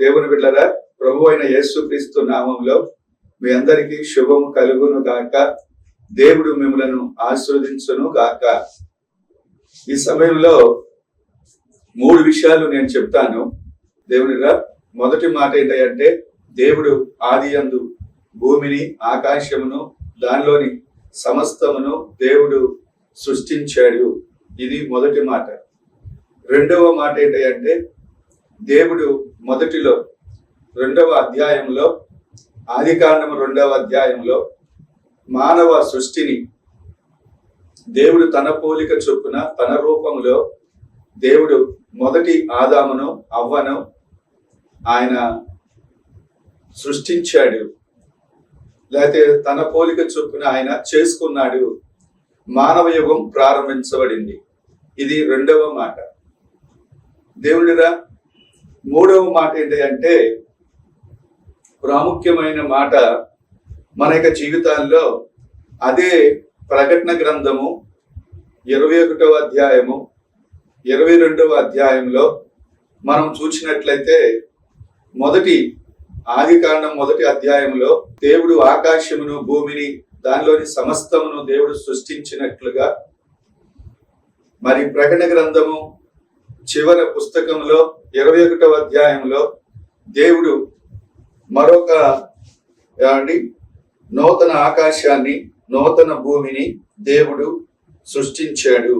దేవుని బిడ్డలారా, ప్రభు అయిన యేసుక్రీస్తు నామంలో మీ అందరికీ శుభము కలుగును గాక. దేవుడు మిమ్మలను ఆశీర్వదించును గాక. ఈ సమయంలో 3 విషయాలు నేను చెప్తాను. దేవునిగా మొదటి మాట ఏంటంటే, దేవుడు ఆదియందు భూమిని ఆకాశమును దానిలోని సమస్తమును దేవుడు సృష్టించాడు. ఇది మొదటి మాట. రెండవ మాట ఏంటంటే, దేవుడు మొదటిలో 2వ అధ్యాయంలో ఆదికాండము 2వ అధ్యాయంలో మానవ సృష్టిని దేవుడు తన పోలిక చొప్పున తన రూపంలో దేవుడు మొదటి ఆదామును అవ్వను ఆయన సృష్టించాడు, లేకపోతే తన పోలిక చొప్పున ఆయన చేసుకున్నాడు. మానవ యుగం ప్రారంభించబడింది. ఇది 2వ మాట. దేవుడిరా 3వ మాట ఏంటంటే, ప్రాముఖ్యమైన మాట మన యొక్క జీవితాల్లో అదే ప్రకటన గ్రంథము 21వ అధ్యాయము 22వ అధ్యాయంలో మనం చూసినట్లయితే, మొదటి ఆదికాండం 1వ అధ్యాయంలో దేవుడు ఆకాశమును భూమిని దానిలోని సమస్తమును దేవుడు సృష్టించినట్లుగా, మరి ప్రకటన గ్రంథము చివరి పుస్తకంలో 21వ అధ్యాయంలో దేవుడు మరొక నూతన ఆకాశాన్ని నూతన భూమిని దేవుడు సృష్టించాడు.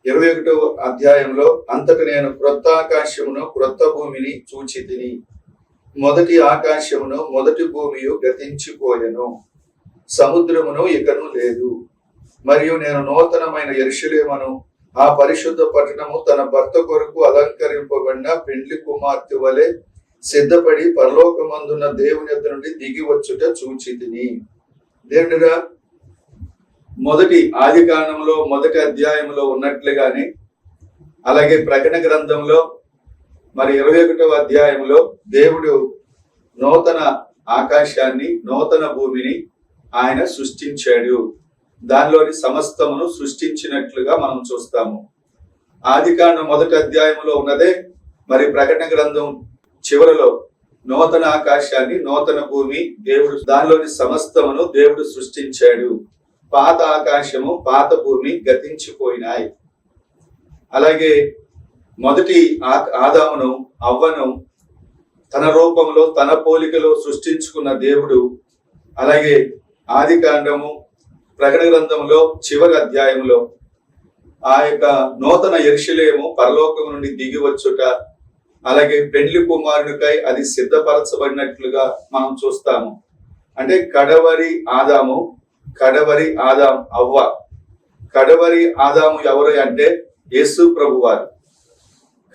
21వ అధ్యాయంలో అంతట నేను క్రొత్త ఆకాశమును క్రొత్త భూమిని చూచితిని, మొదటి ఆకాశమును మొదటి భూమియు గతించిపోయెను, సముద్రమును ఇకను లేదు. మరియు నేను నూతనమైన యెరూషలేమును ఆ పరిశుద్ధ పట్టణము తన భర్త కొరకు అలంకరింపబడిన పెండ్లి కుమార్తె వలె సిద్ధపడి పరలోకమందున్న దేవుని యొద్ద నుండి దిగి వచ్చుట చూచితిని. దేవునిగా మొదటి ఆదికాండంలో 1వ అధ్యాయంలో ఉన్నట్లుగానే, అలాగే ప్రకటన గ్రంథంలో మరి 21వ అధ్యాయంలో దేవుడు నూతన ఆకాశాన్ని నూతన భూమిని ఆయన సృష్టించాడు. దానిలోని సమస్తమును సృష్టించినట్లుగా మనం చూస్తాము. ఆదికాండం 1వ అధ్యాయంలో ఉన్నదే మరి ప్రకటన గ్రంథం చివరిలో నూతన ఆకాశాన్ని నూతన భూమి దేవుడు దానిలోని సమస్తమును దేవుడు సృష్టించాడు. పాత ఆకాశము పాత భూమి గతించిపోయినాయి. అలాగే మొదటి ఆదామును అవ్వను తన రూపంలో తన పోలికలో సృష్టించుకున్న దేవుడు, అలాగే ఆదికాండము ప్రకటన గ్రంథంలో చివరి అధ్యాయంలో ఆ యొక్క నూతన యెరూషలేము పరలోకం నుండి దిగి వచ్చుట, అలాగే పెండ్లి కుమారునికై అది సిద్ధపరచబడినట్లుగా మనం చూస్తాము. అంటే కడవరి ఆదాము అవ్వ. కడవరి ఆదాము ఎవరు అంటే యేసు ప్రభువారు.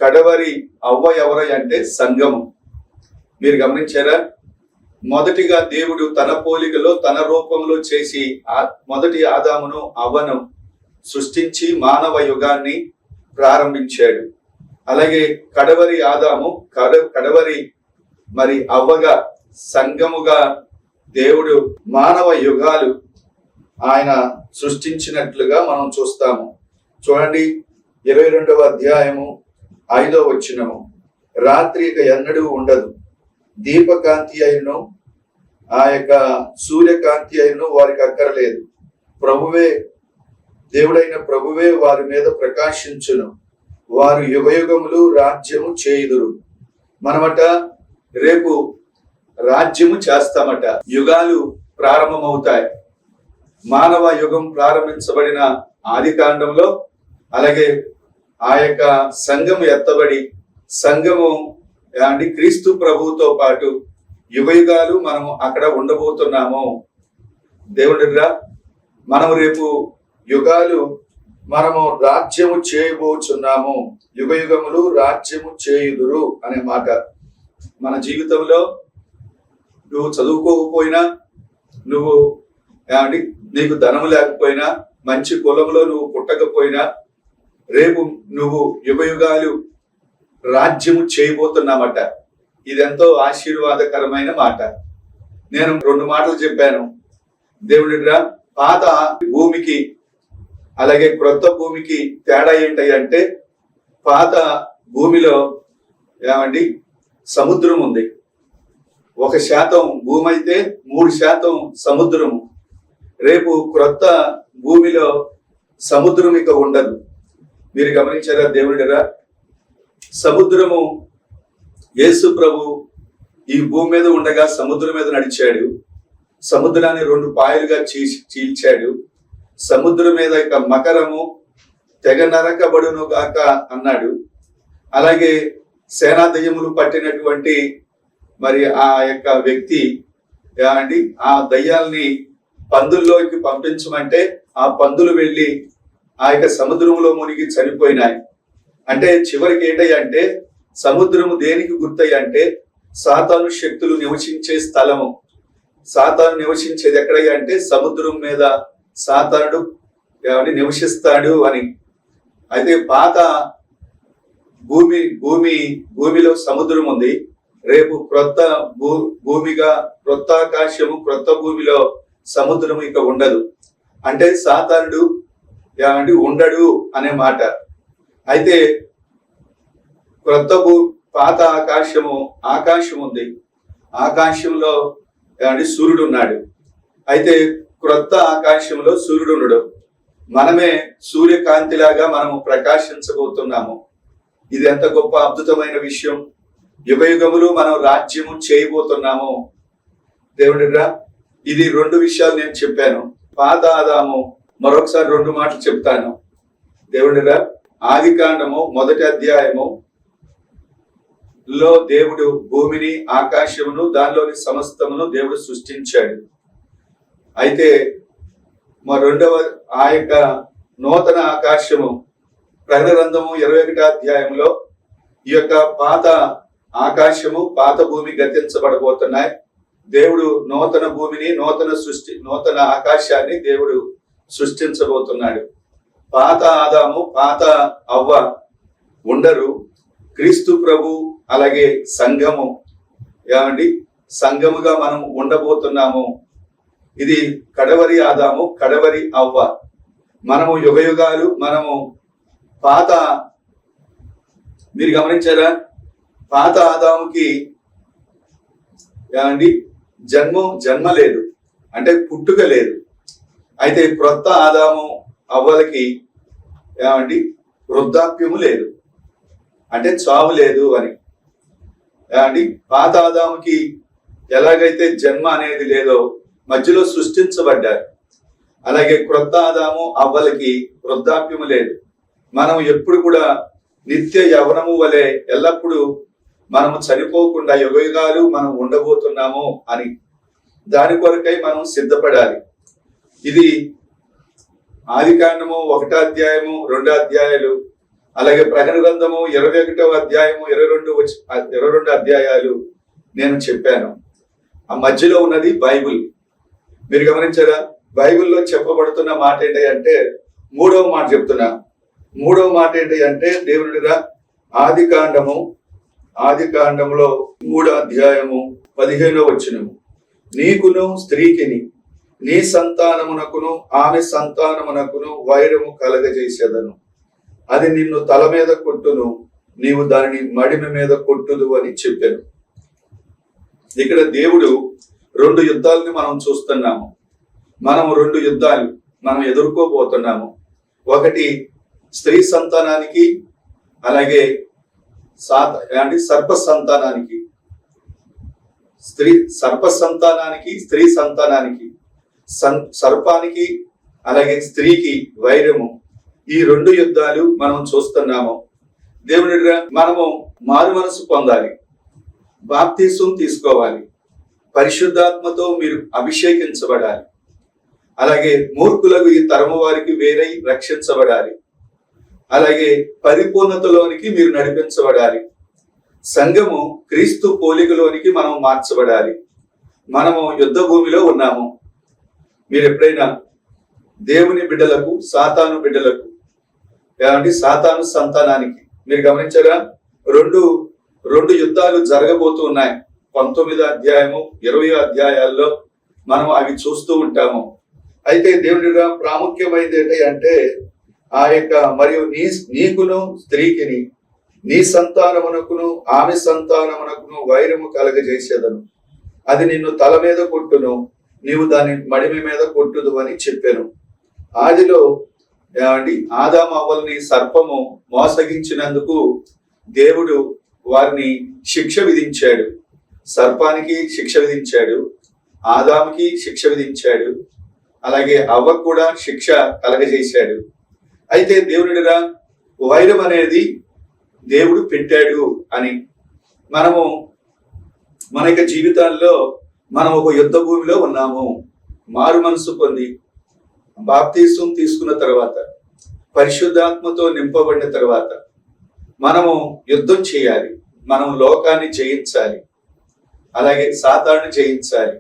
కడవరి అవ్వ ఎవరు అంటే సంఘము. మీరు గమనించారా? మొదటిగా దేవుడు తన పోలికలో తన రూపంలో చేసి మొదటి ఆదామును అవ్వను సృష్టించి మానవ యుగాన్ని ప్రారంభించాడు. అలాగే కడవరి ఆదాము కడవరి మరి అవ్వగా సంఘముగా దేవుడు మానవ యుగాలు ఆయన సృష్టించినట్లుగా మనం చూస్తాము. చూడండి, 22వ అధ్యాయము 5వ వచనము, రాత్రి ఇక ఎన్నడూ ఉండదు, దీపకాంతి అయినను ఆ యొక్క సూర్యకాంతి అయినను వారికి అక్కరలేదు, ప్రభువే దేవుడైన ప్రభువే వారి మీద ప్రకాశించును, వారు యుగయుగములు రాజ్యము చేయుదురు. మనమట రేపు రాజ్యము చేస్తామట. యుగాలు ప్రారంభమవుతాయి. మానవ యుగం ప్రారంభించబడిన ఆదికాండంలో, అలాగే ఆ యొక్క సంఘము ఎత్తబడి సంఘము క్రీస్తు ప్రభువుతో పాటు యుగయుగాలు మనము అక్కడ ఉండబోతున్నాము. దేవుడిరా, మనము రేపు యుగాలు మనము రాజ్యము చేయబోచున్నాము. యుగయుగములు రాజ్యము చేయుదురు అనే మాట. మన జీవితంలో నువ్వు చదువుకోకపోయినా, నువ్వు నీకు ధనము లేకపోయినా, మంచి కులంలో నువ్వు పుట్టకపోయినా, రేపు నువ్వు యుగయుగాలు రాజ్యము చేయబోతున్నామట. ఇదెంతో ఆశీర్వాదకరమైన మాట. నేను 2 మాటలు చెప్పాను. దేవుడిరా, పాత భూమికి అలాగే క్రొత్త భూమికి తేడా ఏంటి అంటే, పాత భూమిలో సముద్రం ఉంది. 1% భూమి అయితే 3% సముద్రము. రేపు క్రొత్త భూమిలో సముద్రం ఇక ఉండదు. మీరు గమనించారా దేవుడిరా? సముద్రము, యేసు ప్రభు ఈ భూమి మీద ఉండగా సముద్రం మీద నడిచాడు. సముద్రాన్ని 2 పాయలుగా చీల్చాడు. సముద్రం మీద ఇక మకరము తెగ నరకబడును గాక అన్నాడు. అలాగే సేనా దయ్యములు పట్టినటువంటి మరి ఆ యొక్క వ్యక్తి అండి ఆ దయ్యాల్ని పందుల్లోకి పంపించమంటే ఆ పందులు వెళ్ళి ఆ యొక్క సముద్రంలో మునిగి చనిపోయినాయి. అంటే చివరికి ఏంటంటే సముద్రము దేనికి గుర్తయ్య అంటే సాతాను శక్తులు నివసించే స్థలము. సాతాను నివసించేది ఎక్కడయ్యా అంటే సముద్రం మీద సాతానుడు నివసిస్తాడు అని. అయితే పాత భూమిలో సముద్రం ఉంది. రేపు క్రొత్త భూమిగా, క్రొత్త ఆకాశము, క్రొత్త భూమిలో సముద్రం ఇక ఉండదు. అంటే సాతానుడు ఉండడు అనే మాట. అయితే క్రొత్త పాత ఆకాశం ఉంది. ఆకాశంలో సూర్యుడు ఉన్నాడు. అయితే క్రొత్త ఆకాశంలో సూర్యుడు ఉండడు. మనమే సూర్యకాంతిలాగా మనము ప్రకాశించబోతున్నాము. ఇది ఎంత గొప్ప అద్భుతమైన విషయం. యుగయుగములు మనం రాజ్యము చేయబోతున్నాము. దేవుడిరా, ఇది 2 విషయాలు నేను చెప్పాను. పాత ఆదాము, మరొకసారి 2 మాటలు చెప్తాను. దేవుడిరా, ఆదికాండము 1వ అధ్యాయము లో దేవుడు భూమిని, ఆకాశమును, దానిలోని సమస్తమును దేవుడు సృష్టించాడు. అయితే రెండవ ఆ యొక్క నూతన ఆకాశము, ప్రకటన గ్రంథము 21వ అధ్యాయంలో ఈ యొక్క పాత ఆకాశము, పాత భూమి గతించబడబోతున్నాయి. దేవుడు నూతన భూమిని, నూతన ఆకాశాన్ని దేవుడు సృష్టించబోతున్నాడు. పాత ఆదాము, పాత అవ్వ ఉండరు. క్రీస్తు ప్రభు అలాగే సంఘము సంఘముగా మనం ఉండబోతున్నాము. ఇది కడవరి ఆదాము, కడవరి అవ్వ. మనము యుగయుగాలు మనము మీరు గమనించారా? పాత ఆదాముకి జన్మ లేదు, అంటే పుట్టుక లేదు. అయితే క్రొత్త ఆదాము అవ్వలకి వృద్ధాప్యము లేదు, అంటే చావు లేదు అని. పాత ఆదాముకి ఎలాగైతే జన్మ అనేది లేదో మధ్యలో సృష్టించబడ్డారు, అలాగే క్రొత్త ఆదాము అవ్వలకి వృద్ధాప్యము లేదు. మనం ఎప్పుడు కూడా నిత్య యవనము వలె ఎల్లప్పుడూ మనము చనిపోకుండా యుగయుగాలు మనం ఉండబోతున్నాము అని, దాని కొరకై మనం సిద్ధపడాలి. ఇది ఆదికాండము 1వ అధ్యాయము 2 అధ్యాయాలు, అలాగే ప్రకటన గ్రంథము 21వ అధ్యాయము 22 అధ్యాయాలు నేను చెప్పాను. ఆ మధ్యలో ఉన్నది బైబిల్. మీరు గమనించారా? బైబిల్లో చెప్పబడుతున్న మాట ఏంటి అంటే 3వ మాట చెప్తున్నా. 3వ మాట ఏంటి అంటే దేవుడిగా ఆదికాండములో 3వ అధ్యాయము 15వ వచనము, నీకును స్త్రీకిని, నీ సంతానమునకును ఆమె సంతానమునకును వైరము కలగజేసేదను. అది నిన్ను తల మీద కొట్టును, నీవు దానిని మడిమ మీద కొట్టుదు అని చెప్పాను. ఇక్కడ దేవుడు 2 యుద్ధాలని మనం చూస్తున్నాము. మనము 2 యుద్ధాలు మనం ఎదుర్కోబోతున్నాము. ఒకటి స్త్రీ సంతానానికి, అలాగే సర్ప సంతానానికి. స్త్రీ సంతానానికి, సర్పానికి అలాగే స్త్రీకి వైరము. ఈ 2 యుద్ధాలు మనం చూస్తున్నాము. దేవుని మనము మారు మనసు పొందాలి, బాప్తిసం తీసుకోవాలి, పరిశుద్ధాత్మతో మీరు అభిషేకించబడాలి. అలాగే మూర్ఖులకు ఈ తరము వారికి వేరై రక్షించబడాలి. అలాగే పరిపూర్ణతలోనికి మీరు నడిపించబడాలి. సంఘము క్రీస్తు పోలికలోనికి మనం మార్చబడాలి. మనము యుద్ధ భూమిలో ఉన్నాము. మీరు ఎప్పుడైనా దేవుని బిడ్డలకు, సాతాను బిడ్డలకు, సాతాను సంతానానికి మీరు గమనించగా 2 యుద్ధాలు జరగబోతూ ఉన్నాయి. 19వ అధ్యాయము 20వ అధ్యాయాల్లో మనం అవి చూస్తూ ఉంటాము. అయితే దేవునిగా ప్రాముఖ్యమైనది ఏంటి అంటే ఆ యొక్క మరియు నీకును స్త్రీకిని, నీ సంతానమునకును ఆమె సంతానమునకును వైరము కలగజేసేదను. అది నిన్ను తల మీద కొట్టును, నీవు దాని మడిమి మీద కొట్టుదు అని చెప్పాను. ఆదిలో ఆదాము అవ్వల్ని సర్పము మోసగించినందుకు దేవుడు వారిని శిక్ష విధించాడు. సర్పానికి శిక్ష విధించాడు, ఆదాముకి శిక్ష విధించాడు, అలాగే అవ్వకు కూడా శిక్ష కలగజేశాడు. అయితే దేవుడిరా వైరం అనేది దేవుడు పెట్టాడు అని మన యొక్క జీవితాల్లో మనం ఒక యుద్ధ భూమిలో ఉన్నాము. మారు మనసు పొంది బాప్తీసం తీసుకున్న తర్వాత, పరిశుద్ధాత్మతో నింపబడిన తర్వాత మనము యుద్ధం చేయాలి. మనం లోకాన్ని జయించాలి, అలాగే సాతాను జయించాలి,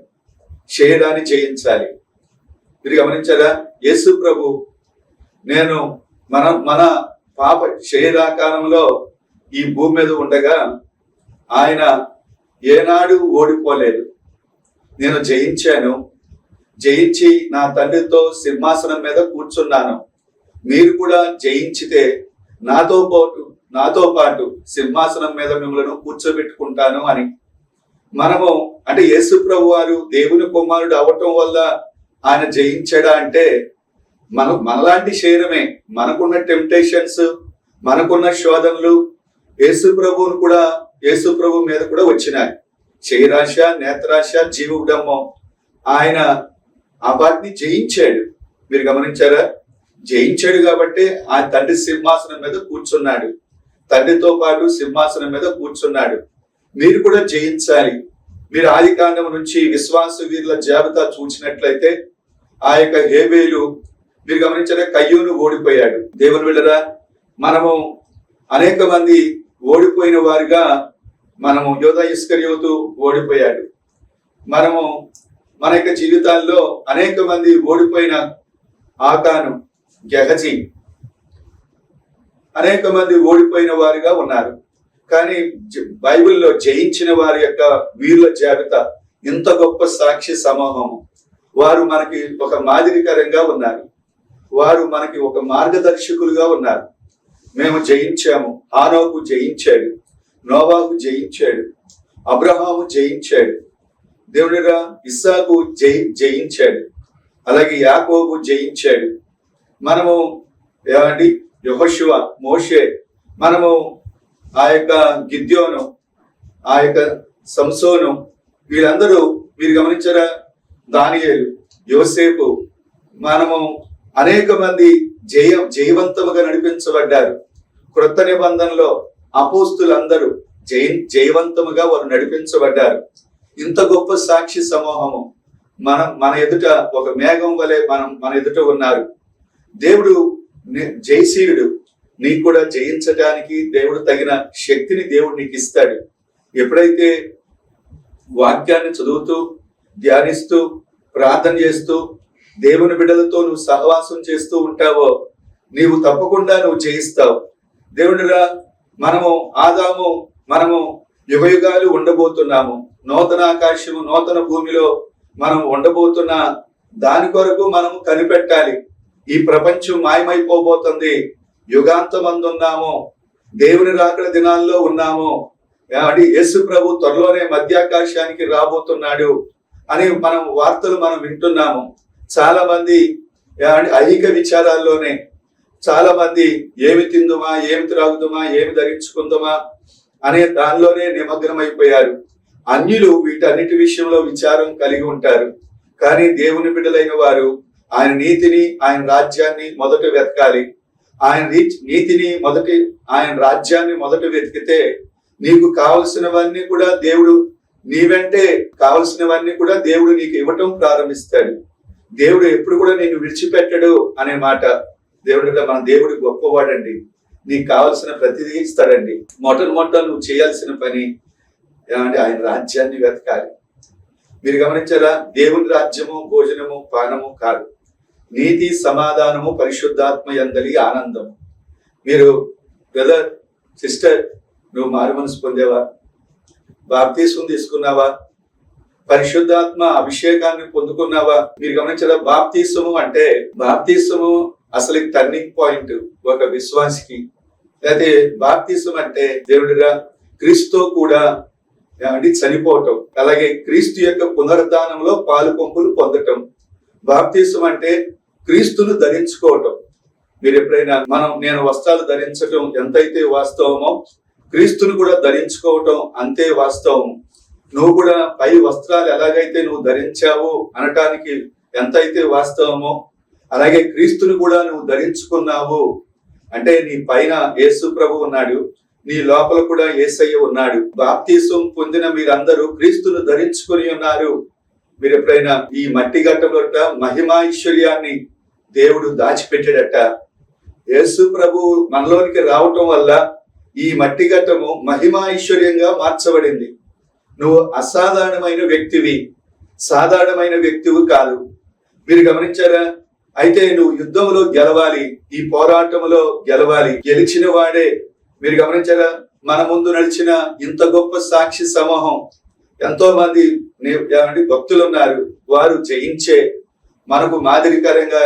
శరీరాన్ని జయించాలి. మీరు గమనించారా? యేసు ప్రభు మన పాప శరీరాకారంలో ఈ భూమి మీద ఉండగా ఆయన ఏనాడు ఓడిపోలేదు. నేను జయించాను, జయించి నా తండ్రితో సింహాసనం మీద కూర్చున్నాను. మీరు కూడా జయించితే నాతో పాటు సింహాసనం మీద మిమ్మల్ని కూర్చోబెట్టుకుంటాను అని. మనము అంటే యేసు ప్రభు వారు దేవుని కుమారుడు అవటం వల్ల ఆయన జయించాడా అంటే మనలాంటి శరీరమే, మనకున్న టెంప్టేషన్స్, మనకున్న శోధనలు యేసు ప్రభు మీద కూడా వచ్చినాయి. శరీరాశ, నేత్రాశ, జీవడమ్మం ఆయన ఆ వాటిని జయించాడు. మీరు గమనించారా? జయించాడు కాబట్టి ఆ తండ్రి సింహాసనం మీద కూర్చున్నాడు, తండ్రితో పాటు సింహాసనం మీద కూర్చున్నాడు. మీరు కూడా జయించాలి. మీరు ఆది కాండం నుంచి విశ్వాస వీరుల జాబితా చూసినట్లయితే ఆ యొక్క హేబేలు, మీరు గమనించారా, కయ్యూను ఓడిపోయాడు. దేవుని వెళ్ళరా, మనము అనేక మంది ఓడిపోయిన వారిగా యూదా ఇస్కరియోతు ఓడిపోయాడు. మన యొక్క జీవితాల్లో అనేక మంది ఓడిపోయిన ఆకాను, గెహజీ, అనేక మంది ఓడిపోయిన వారిగా ఉన్నారు. కానీ బైబిల్లో జయించిన వారి యొక్క వీరుల జాబితా ఇంత గొప్ప సాక్షి సమూహము. వారు మనకి ఒక మాదిరికరంగా ఉన్నారు, వారు మనకి ఒక మార్గదర్శకులుగా ఉన్నారు. మేము జయించాము. హానోకు జయించాడు, నోవాహు జయించాడు, అబ్రహాము జయించాడు, దేవుడిగా ఇస్సాకు జయించాడు, అలాగే యాకోబు జయించాడు. మనము యెహోషువ, మోషే, మనము ఆ యొక్క గిద్యోను, ఆ యొక్క సంసోను, వీళ్ళందరూ మీరు గమనించారా, దానియేలు, యోసేపు, మనము అనేక మంది జయవంతముగా నడిపించబడ్డారు. క్రొత్త నిబంధనలో అపోస్తులందరూ జయవంతముగా వారు నడిపించబడ్డారు. ఇంత గొప్ప సాక్షి సమూహము మన ఎదుట ఒక మేఘం వలె మన ఎదుట ఉన్నారు. దేవుడు జయశీలుడు. నీకు కూడా జయించడానికి దేవుడు తగిన శక్తిని దేవుడు నీకు ఇస్తాడు. ఎప్పుడైతే వాక్యాన్ని చదువుతూ, ధ్యానిస్తూ, ప్రార్థన చేస్తూ, దేవుని బిడ్డలతో నువ్వు సహవాసం చేస్తూ ఉంటావో నీవు తప్పకుండా జయిస్తావు. దేవుడిరా, మనము యుగయుగాలు ఉండబోతున్నాము. నూతన ఆకాశము, నూతన భూమిలో మనం ఉండబోతున్న దాని కొరకు మనము కనిపెట్టాలి. ఈ ప్రపంచం మాయమైపోబోతుంది. యుగాంతమందున్నాము, దేవుని రాకడ దినాల్లో ఉన్నాము. యేసు ప్రభు త్వరలోనే మధ్యాకాశానికి రాబోతున్నాడు అని వార్తలు వింటున్నాము. చాలా మంది ఐహిక విచారాల్లోనే చాలా మంది ఏమి తిందుమా, ఏమి త్రాగుదుమా, ఏమి ధరించుకుందామా అనే దానిలోనే నిమగ్నం అయిపోయారు. అన్యులు వీటన్నిటి విషయంలో విచారం కలిగి ఉంటారు. కానీ దేవుని బిడ్డలైన వారు ఆయన నీతిని, ఆయన రాజ్యాన్ని మొదట వెతకాలి. ఆయన రాజ్యాన్ని మొదట వెతికితే నీకు కావలసినవన్నీ కూడా దేవుడు, నీ వెంటే కావలసినవన్నీ కూడా దేవుడు నీకు ఇవ్వటం ప్రారంభిస్తాడు. దేవుడు ఎప్పుడు కూడా నిన్ను విడిచిపెట్టడు అనే మాట. మన దేవుడు గొప్పవాడండి. నీకు కావలసిన ప్రతిదీ ఇస్తాడండి. మొట్ట నువ్వు చేయాల్సిన పని ఆయన రాజ్యాన్ని వెతకాలి. మీరు గమనించారా? దేవుని రాజ్యము భోజనము పానము కాదు, నీతి, సమాధానము, పరిశుద్ధాత్మ యందలి ఆనందము. మీరు బ్రదర్, సిస్టర్, నువ్వు మారు మనసు పొందేవా? బాప్తీసం తీసుకున్నావా? పరిశుద్ధాత్మ అభిషేకాన్ని పొందుకున్నావా? మీరు గమనించారా? బాప్తీసము అసలు టర్నింగ్ పాయింట్ ఒక విశ్వాసికి. లేకపోతే బాప్తిసం అంటే దేవుడిగా క్రీస్తుతో కూడా చనిపోవటం, అలాగే క్రీస్తు యొక్క పునరుద్ధానంలో పాలు పంపులు పొందటం. బాప్తిసం అంటే క్రీస్తును ధరించుకోవటం. మీరు ఎప్పుడైనా నేను వస్త్రాలు ధరించటం ఎంతైతే వాస్తవమో క్రీస్తును కూడా ధరించుకోవటం అంతే వాస్తవం. నువ్వు కూడా పై వస్త్రాలు ఎలాగైతే నువ్వు ధరించావు అనటానికి ఎంతైతే వాస్తవమో అలాగే క్రీస్తును కూడా నువ్వు ధరించుకున్నావు అంటే నీ పైన యేసు ప్రభు ఉన్నాడు, నీ లోపల కూడా యేసయ్య ఉన్నాడు. బాప్తిసం పొందిన మీరందరూ క్రీస్తును ధరించుకుని ఉన్నారు. మీరు ఎప్పుడైనా ఈ మట్టి గట్టంలోట మహిమైశ్వర్యాన్ని దేవుడు దాచిపెట్టాడట. యేసు ప్రభు మనలోనికి రావటం వల్ల ఈ మట్టి ఘట్టము మహిమైశ్వర్యంగా మార్చబడింది. నువ్వు అసాధారణమైన వ్యక్తివి, సాధారణమైన వ్యక్తివి కాదు. మీరు గమనించారా? అయితే నువ్వు యుద్ధంలో గెలవాలి, ఈ పోరాటంలో గెలవాలి, గెలిచిన వాడే. మీరు గమనించారా? మన ముందు నడిచిన ఇంత గొప్ప సాక్షి సమూహం, ఎంతో మంది భక్తులు ఉన్నారు, వారు జయించే మనకు మాదిరికరంగా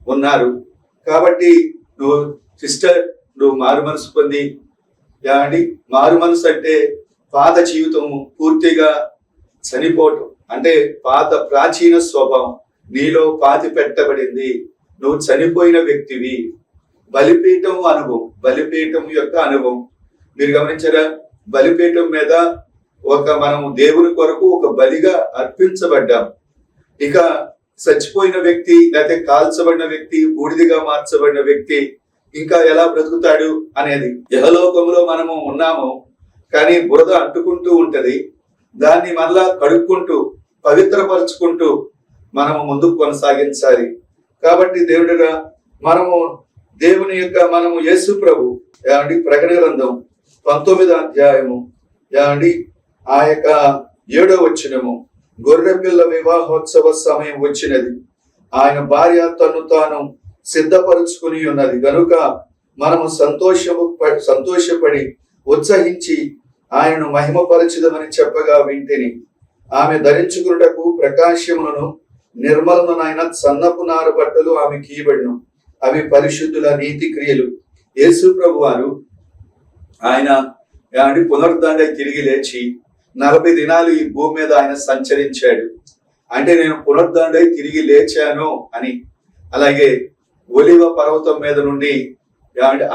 ఉన్నారు. కాబట్టి నువ్వు సిస్టర్, నువ్వు మారు మనసు పొంది మారు మనసు అంటే పాత జీవితం పూర్తిగా చనిపోవటం, అంటే పాత ప్రాచీన స్వభావం నీలో పాతి పెట్టబడింది. నువ్వు చనిపోయిన వ్యక్తివి. బలిపీఠం అనుభవం, బలిపీఠం యొక్క అనుభవం. మీరు గమనించారా? బలిపీఠం మీద మనము దేవుని కొరకు ఒక బలిగా అర్పించబడ్డాం. ఇక చచ్చిపోయిన వ్యక్తి లేకపోతే కాల్చబడిన వ్యక్తి, బూడిదిగా మార్చబడిన వ్యక్తి ఇంకా ఎలా బ్రతుకుతాడు అనేది. యహలోకంలో మనము ఉన్నాము, కానీ బురద అంటుకుంటూ ఉంటది. దాన్ని మళ్ళా కడుక్కుంటూ పవిత్రపరుచుకుంటూ మనము ముందుకు కొనసాగించాలి. కాబట్టి దేవుడిగా మనము యేసు ప్రభు ప్రకటన గ్రంథం 19వ అధ్యాయము ఆ యొక్క 7వ వచనము, గొర్రెపిల్ల వివాహోత్సవ సమయం వచ్చినది, ఆయన భార్య తను తాను సిద్ధపరుచుకుని ఉన్నది గనుక మనము సంతోషపడి ఉత్సహించి ఆయనను మహిమపరచుదమని చెప్పగా వింటిని. ఆమె ధరించుకున్నటకు ప్రకాశములను నిర్మలమునైన సన్నపు నార బట్టలు ఆమె కీయబడిను, అవి పరిశుద్ధుల నీతి క్రియలు. యేసు ప్రభు వారు ఆయన పునరుద్ధానై తిరిగి లేచి 40 దినాలు ఈ భూమి మీద ఆయన సంచరించాడు. అంటే నేను పునరుద్ధానై తిరిగి లేచాను అని. అలాగే ఒలివ పర్వతం మీద నుండి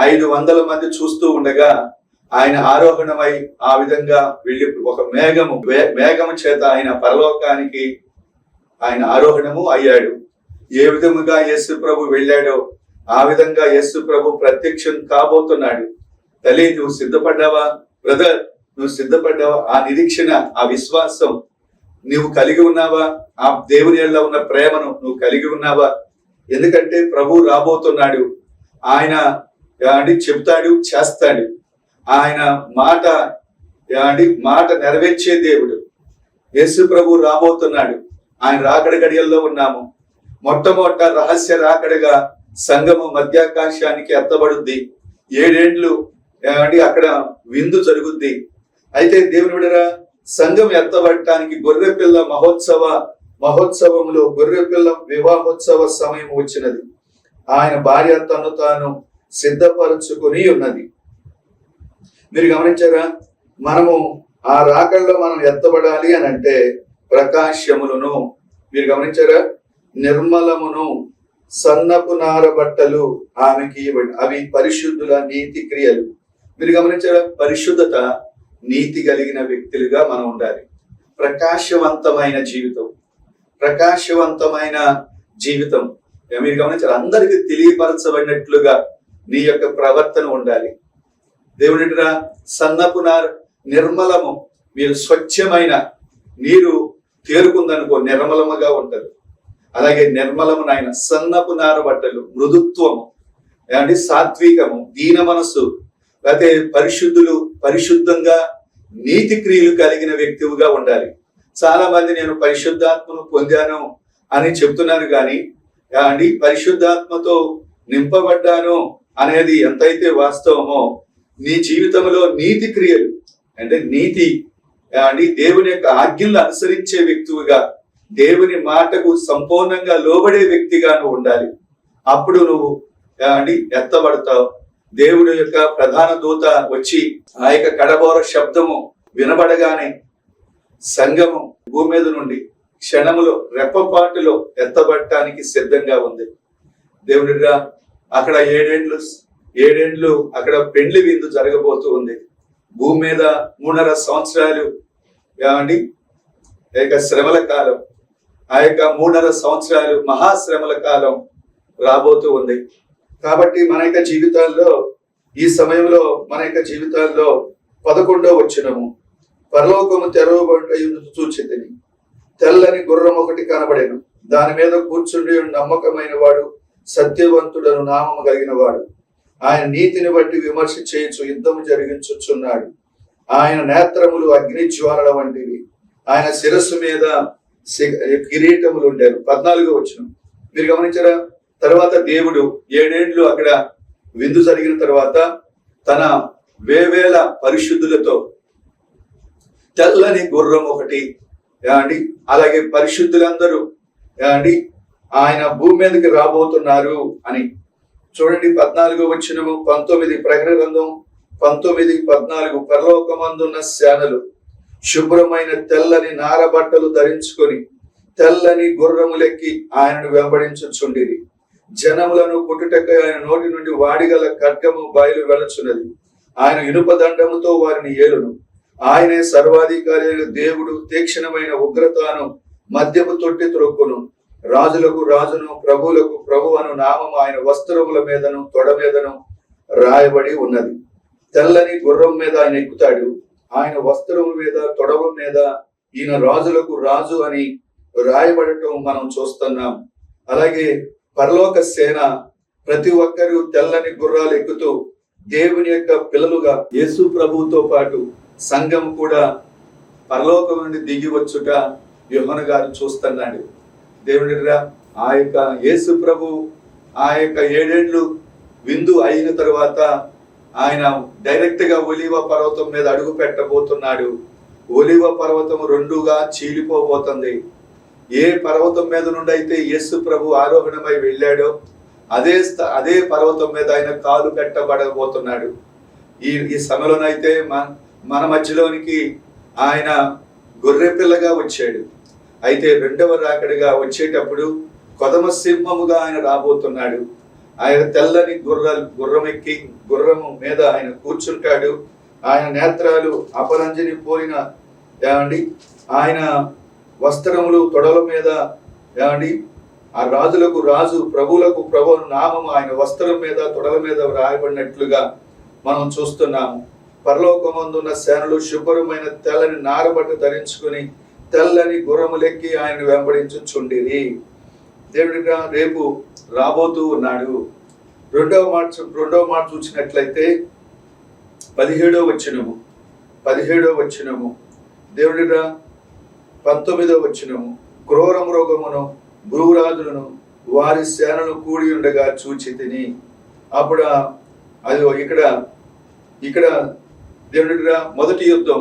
500 మంది చూస్తూ ఉండగా ఆయన ఆరోహణమై ఆ విధంగా వెళ్ళి ఒక మేఘము చేత ఆయన పరలోకానికి ఆయన ఆరోహణము అయ్యాడు. ఏ విధముగా యేసు ప్రభు వెళ్ళాడో ఆ విధంగా యేసు ప్రభు ప్రత్యక్షం కాబోతున్నాడు. తల్లి, నువ్వు సిద్ధపడ్డావా? బ్రదర్, నువ్వు సిద్ధపడ్డావా? ఆ నిరీక్షణ, ఆ విశ్వాసం నువ్వు కలిగి ఉన్నావా? ఆ దేవుని యేళ్ళ ఉన్న ప్రేమను నువ్వు కలిగి ఉన్నావా? ఎందుకంటే ప్రభు రాబోతున్నాడు. ఆయన చెప్తాడు, చేస్తాడు. ఆయన మాట నెరవేర్చే దేవుడు. యేసు ప్రభు రాబోతున్నాడు. ఆయన రాకడ గడియల్లో ఉన్నాము. మొట్టమొదట రహస్య రాకడగా సంఘము మధ్యాకాశానికి ఎత్తబడుద్ది. 7 ఏండ్లు అక్కడ విందు జరుగుద్ది. అయితే దేవుని బిడ్డరా, సంఘం ఎత్తబడటానికి గొర్రెపిల్ల మహోత్సవంలో గొర్రెపిల్ల వివాహోత్సవ సమయం వచ్చినది. ఆయన భార్య తను తాను సిద్ధపరచుకుని ఉన్నది. మీరు గమనించారా? మనము ఆ రాకడలో మనం ఎత్తబడాలి అని అంటే ప్రకాశములను, మీరు గమనించారా? నిర్మలమును సన్నపు నార బట్టలు ఆమెకి ఇవ్వండి, అవి పరిశుద్ధుల నీతి క్రియలు. మీరు గమనించారా? పరిశుద్ధత, నీతి కలిగిన వ్యక్తులుగా మనం ఉండాలి. ప్రకాశవంతమైన జీవితం, ప్రకాశవంతమైన జీవితం. మీరు గమనించారు? అందరికీ తెలియపరచబడినట్లుగా నీ యొక్క ప్రవర్తన ఉండాలి. దేవుడిరా, సన్నపు నార, నిర్మలము. మీరు స్వచ్ఛమైన నీరు తేరుకుందనుకో నిర్మలముగా ఉంటది. అలాగే నిర్మలమునైన సన్నపు నార బట్టలు, మృదుత్వము, సాత్వికము, దీన మనస్సు, లేకపోతే పరిశుద్ధంగా నీతి క్రియలు కలిగిన వ్యక్తిగా ఉండాలి. చాలా మంది నేను పరిశుద్ధాత్మను పొందాను అని చెప్తున్నారు, కానీ పరిశుద్ధాత్మతో నింపబడ్డాను అనేది ఎంతైతే వాస్తవమో నీ జీవితంలో నీతి క్రియలు అంటే నీతి దేవుని యొక్క ఆజ్ఞలు అనుసరించే వ్యక్తిగా, దేవుని మాటకు సంపూర్ణంగా లోబడే వ్యక్తిగా నువ్వు ఉండాలి. అప్పుడు నువ్వు ఎత్తబడతావు. దేవుడి యొక్క ప్రధాన దూత వచ్చి ఆ యొక్క కడబోర శబ్దము వినబడగానే సంఘము భూమి మీద నుండి క్షణములో రెప్పపాటులో ఎత్తబడటానికి సిద్ధంగా ఉంది. దేవుడిగా అక్కడ ఏడేండ్లు అక్కడ పెండ్లి విందు జరగబోతూ ఉంది. భూమి మీద 3.5 సంవత్సరాలు ఏమండి శ్రమల కాలం, ఆ యొక్క 3.5 సంవత్సరాలు మహాశ్రమల కాలం రాబోతూ ఉంది. కాబట్టి మన యొక్క జీవితాల్లో ఈ సమయంలో మన యొక్క జీవితాల్లో 11వ వచనము, పరలోకము తెరవబడుట చూచితిని, తెల్లని గుర్రం ఒకటి కనబడెను, దాని మీద కూర్చుండి నమ్మకమైన వాడు, సత్యవంతుడను నామము కలిగిన వాడు, ఆయన నీతిని బట్టి విమర్శ చేయొచ్చు యుద్ధము జరిగించుచున్నాడు. ఆయన నేత్రములు అగ్ని జ్వాలల వంటివి, ఆయన శిరస్సు మీద కిరీటములు ఉండేను. 14వ వచనం మీరు గమనించారా? తర్వాత దేవుడు 7 ఏండ్లు అక్కడ విందు జరిగిన తర్వాత తన వేవేల పరిశుద్ధులతో తెల్లని గుర్రం ఒకటి అండి, అలాగే పరిశుద్ధులందరూ అండి ఆయన భూమి మీదకి రాబోతున్నారు అని చూడండి. 14వ వచనము 19 ప్రకటన గ్రంథం 19:14, పరలోకమందున్న సేనలు శుభ్రమైన తెల్లని నార బట్టలు ధరించుకొని తెల్లని గుర్రములెక్కి ఆయనను వెంబడించుచుండిరి. జనములను కొట్టుటకు ఆయన నోటి నుండి వాడిగల ఖడ్గము బయలు వెళచున్నది. ఆయన ఇనుప దండముతో వారిని ఏలును. ఆయనే సర్వాధికారి దేవుడు, తీక్షణమైన ఉగ్రతను మద్యపు తొట్టి త్రొక్కును. రాజులకు రాజును, ప్రభువులకు ప్రభు అను నామము ఆయన వస్త్రముల మీదను తొడ మీదను రాయబడి ఉన్నది. తెల్లని గుర్రం మీద ఆయన ఎక్కుతాడు. ఆయన వస్త్రము మీద తొడవ మీద ఈయన రాజులకు రాజు అని రాయబడటం మనం చూస్తున్నాం. అలాగే పరలోక సేన ప్రతి ఒక్కరూ తెల్లని గుర్రాలు ఎక్కుతూ దేవుని యొక్క పిల్లలుగా యేసు ప్రభువుతో పాటు సంఘం కూడా పరలోకం నుండి దిగి వచ్చుట యోహాను గారు చూస్తున్నాడు. దేవుడిరా ఆ యొక్క యేసు ప్రభు ఆ యొక్క 7 ఏండ్లు విందు అయిన తర్వాత ఆయన డైరెక్ట్ గా ఒలీవ పర్వతం మీద అడుగు పెట్టబోతున్నాడు. ఒలీవ పర్వతం 2గా చీలిపోబోతుంది. ఏ పర్వతం మీద నుండి అయితే యేసు ప్రభు ఆరోహణమై వెళ్ళాడో అదే పర్వతం మీద ఆయన కాలు పెట్టబడబోతున్నాడు. ఈ సమయంలోనైతే మన మధ్యలోనికి ఆయన గొర్రె పిల్లగా వచ్చాడు. అయితే 2వ రాకడగా వచ్చేటప్పుడు కొదమ సింహముగా ఆయన రాబోతున్నాడు. ఆయన తెల్లని గుర్రము మీద ఆయన కూర్చుంటాడు. ఆయన నేత్రాలు అపరంజని పోయిన ఏమండి ఆయన వస్త్రములు తొడల మీద ఏమండి ఆ రాజులకు రాజు, ప్రభువులకు ప్రభు నామము ఆయన వస్త్రం మీద తొడల మీద రాయబడినట్లుగా మనం చూస్తున్నాము. పరలోకమందున్న సేనలు శుభ్రమైన తెల్లని నారబట్టు ధరించుకుని తెల్లని గుర్రములెక్కి ఆయన వెంబడించుచుండిరి. దేవుడిగా రేపు రాబోతూ ఉన్నాడు. 2వ మాట చూసినట్లయితే 17వ వచనము దేవుడిగా 19వ వచనము, క్రూర మృగమును భూరాజులను వారి సేనలు కూడి ఉండగా చూచితిని. అప్పుడు అది ఇక్కడ దేవుడిగా మొదటి యుద్ధం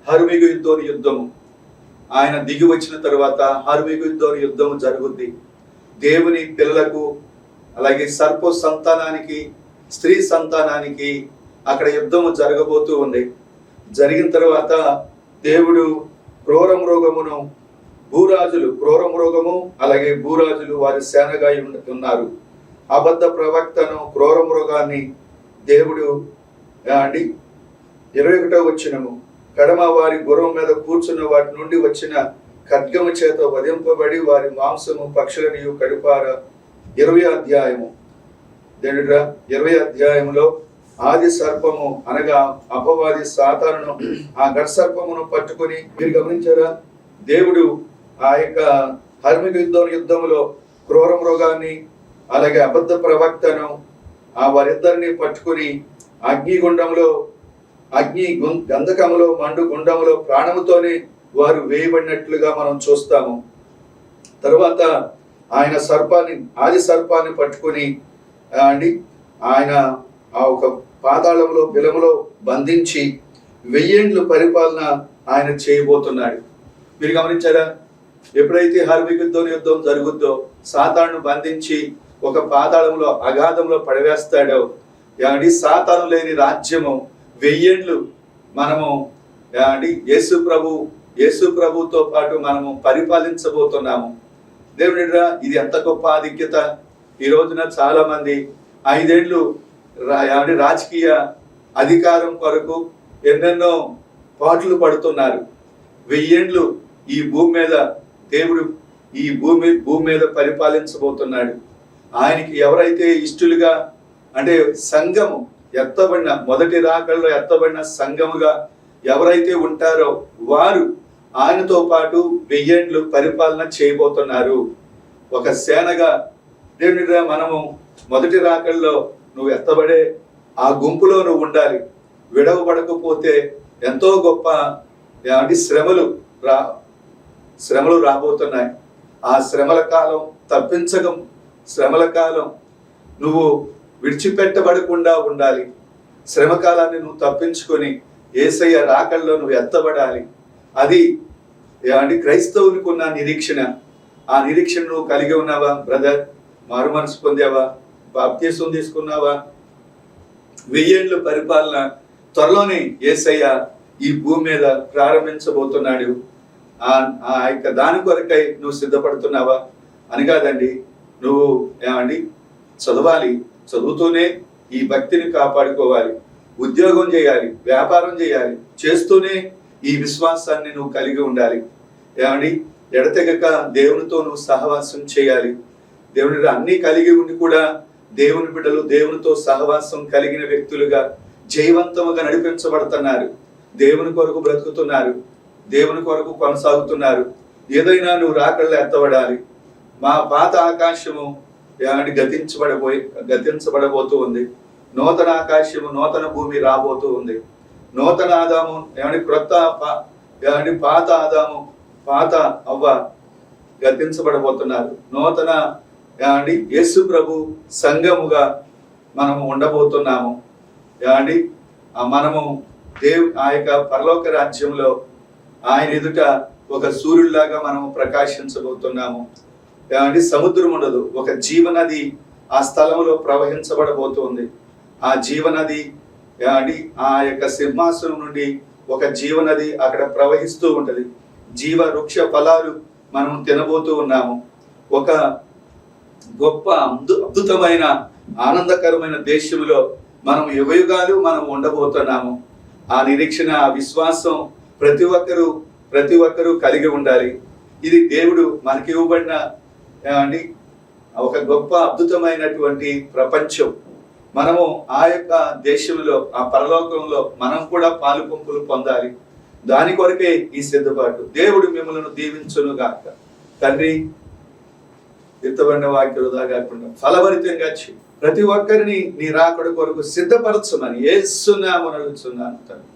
హర్మిగిద్దోను యుద్ధము. ఆయన దిగి వచ్చిన తర్వాత హర్మిగిద్దోను యుద్ధము జరుగుద్ది. దేవుని పిల్లలకు అలాగే సర్ప సంతానానికి, స్త్రీ సంతానానికి అక్కడ యుద్ధము జరగబోతూ ఉంది. జరిగిన తర్వాత దేవుడు క్రూర మృగమును క్రూర మృగము అలాగే భూరాజులు వారి సేనగా ఉన్నారు. అబద్ధ ప్రవక్తను క్రూర మృగాన్ని దేవుడు 21వ వచనము, కడమ వారి గుర్రం మీద కూర్చున్న వాటి నుండి వచ్చిన ఖడ్గము చేత వధింపబడి వారి మాంసము పక్షులను కడుపార. 20వ అధ్యాయము 20వ అధ్యాయంలో ఆది సర్పము అనగా అపవాది సాతానును ఆ ఘటసర్పమును పట్టుకుని మీరు గమనించారా? దేవుడు ఆ యొక్క హర్మిగిద్దోను యుద్ధములో క్రూర మృగాన్ని అలాగే అబద్ధ ప్రవక్తను వారిద్దరిని పట్టుకుని గంధకములో మండు గుండములో ప్రాణముతోనే వారు వేయబడినట్లుగా మనం చూస్తాము. తర్వాత ఆయన ఆది సర్పాన్ని పట్టుకుని ఆయన ఆ ఒక పాతాళంలో బిలములో బంధించి 1000 ఏండ్లు పరిపాలన ఆయన చేయబోతున్నాడు. మీరు గమనించారా? ఎప్పుడైతే హర్మిగిద్దోను యుద్ధం జరుగుద్దో సాతాను బంధించి ఒక పాతాళంలో అగాధంలో పడవేస్తాడో ఏమండి సాతాను లేని రాజ్యము 1000 ఏళ్ళు మనము ఏమండి యేసు ప్రభుతో పాటు మనము పరిపాలించబోతున్నాము. దేవుని ఇది ఎంత గొప్ప ఆధిక్యత. ఈ రోజున చాలా మంది 5 ఏళ్ళు ఏమండి రాజకీయ అధికారం కొరకు ఎన్నెన్నో పాటలు పడుతున్నారు. 1000 ఏళ్ళు ఈ భూమి మీద దేవుడు ఈ భూమి మీద పరిపాలించబోతున్నాడు. ఆయనకి ఎవరైతే ఇష్టలుగా అంటే సంఘము ఎత్తబడిన మొదటి రాకల్లో ఎత్తబడిన సంఘముగా ఎవరైతే ఉంటారో వారు ఆయనతో పాటు 1000 ఏళ్ళు పరిపాలన చేయబోతున్నారు. ఒక సేనగా దేవుని మనము మొదటి రాకల్లో నువ్వు ఎత్తబడే ఆ గుంపులో నువ్వు ఉండాలి. విడవబడకపోతే ఎంతో గొప్ప ఏమంటే శ్రమలు రాబోతున్నాయి. ఆ శ్రమల కాలం శ్రమల కాలం నువ్వు విడిచిపెట్టబడకుండా ఉండాలి. శ్రమ కాలాన్ని నువ్వు తప్పించుకొని యేసయ్య రాకల్లో నువ్వు ఎత్తబడాలి. అది ఏమంటే క్రైస్తవునికి ఉన్న నిరీక్షణ. ఆ నిరీక్షణ నువ్వు కలిగి ఉన్నావా బ్రదర్? మారు మనసు పొందావా? బాప్తిసం తీసుకున్నావా? 1000 ఏళ్ళు పరిపాలన త్వరలోనే యేసయ్య ఈ భూమి మీద ప్రారంభించబోతున్నాడు. ఆ యొక్క దాని కొరకై నువ్వు సిద్ధపడుతున్నావా అని కాదండి. నువ్వు ఏమండి చదవాలి, చదువుతూనే ఈ భక్తిని కాపాడుకోవాలి, ఉద్యోగం చేయాలి, వ్యాపారం చేయాలి, చేస్తూనే ఈ విశ్వాసాన్ని నువ్వు కలిగి ఉండాలి. ఏమండి ఎడతెగక దేవునితో నువ్వు సహవాసం చేయాలి. దేవుని అన్ని కలిగి ఉండి కూడా దేవుని బిడ్డలు దేవునితో సహవాసం కలిగిన వ్యక్తులుగా జయవంతముగా నడిపించబడుతున్నారు. దేవుని కొరకు బ్రతుకుతున్నారు, దేవుని కొరకు కొనసాగుతున్నారు. ఏదైనా నువ్వు రాకళ్ళు ఎత్తబడాలి. మా పాత ఆకాశము ఏమంటే గతించబడబోతూ ఉంది. నూతన ఆకాశము నూతన భూమి రాబోతూ ఉంది. నూతన ఆదాము ఏమంటే క్రొత్త ఏమంటే పాత ఆదాము పాత అవ్వ గతించబడబోతున్నారు. నూతన ఏమండి యేసు ప్రభు సంఘముగా మనము ఉండబోతున్నాము. ఏమండి మనము ఆ యొక్క పరలోక రాజ్యంలో ఆయన ఎదుట ఒక సూర్యుడిలాగా మనము ప్రకాశించబోతున్నాము. ఏమంటే సముద్రం ఉండదు, ఒక జీవనది ఆ స్థలంలో ప్రవహించబడబోతుంది. ఆ జీవనది ఏమండి ఆ యొక్క సింహాసనం నుండి ఒక జీవనది అక్కడ ప్రవహిస్తూ ఉంటది. జీవ వృక్ష ఫలాలు మనం తినబోతూ ఉన్నాము. ఒక గొప్ప అద్భుతమైన ఆనందకరమైన దేశంలో మనం యుగయుగాలు మనం ఉండబోతున్నాము. ఆ నిరీక్షణ, ఆ విశ్వాసం ప్రతి ఒక్కరూ కలిగి ఉండాలి. ఇది దేవుడు మనకి ఇవ్వబడిన ఒక గొప్ప అద్భుతమైనటువంటి ప్రపంచం. మనము ఆ యొక్క దేశంలో ఆ పరలోకంలో మనం కూడా పాలు పంపులు పొందాలి. దాని కొరకే ఈ సిద్ధపాటు. దేవుడు మిమ్మల్ని దీవించును గాక. తండ్రి ఎత్తబడిన వాక్యం వృధా కాకుండా ఫలభరితంగా ప్రతి ఒక్కరిని నీ రాకడ కొరకు సిద్ధపరచమని యేసు నామమున అడుగుచున్నాను తండ్రి.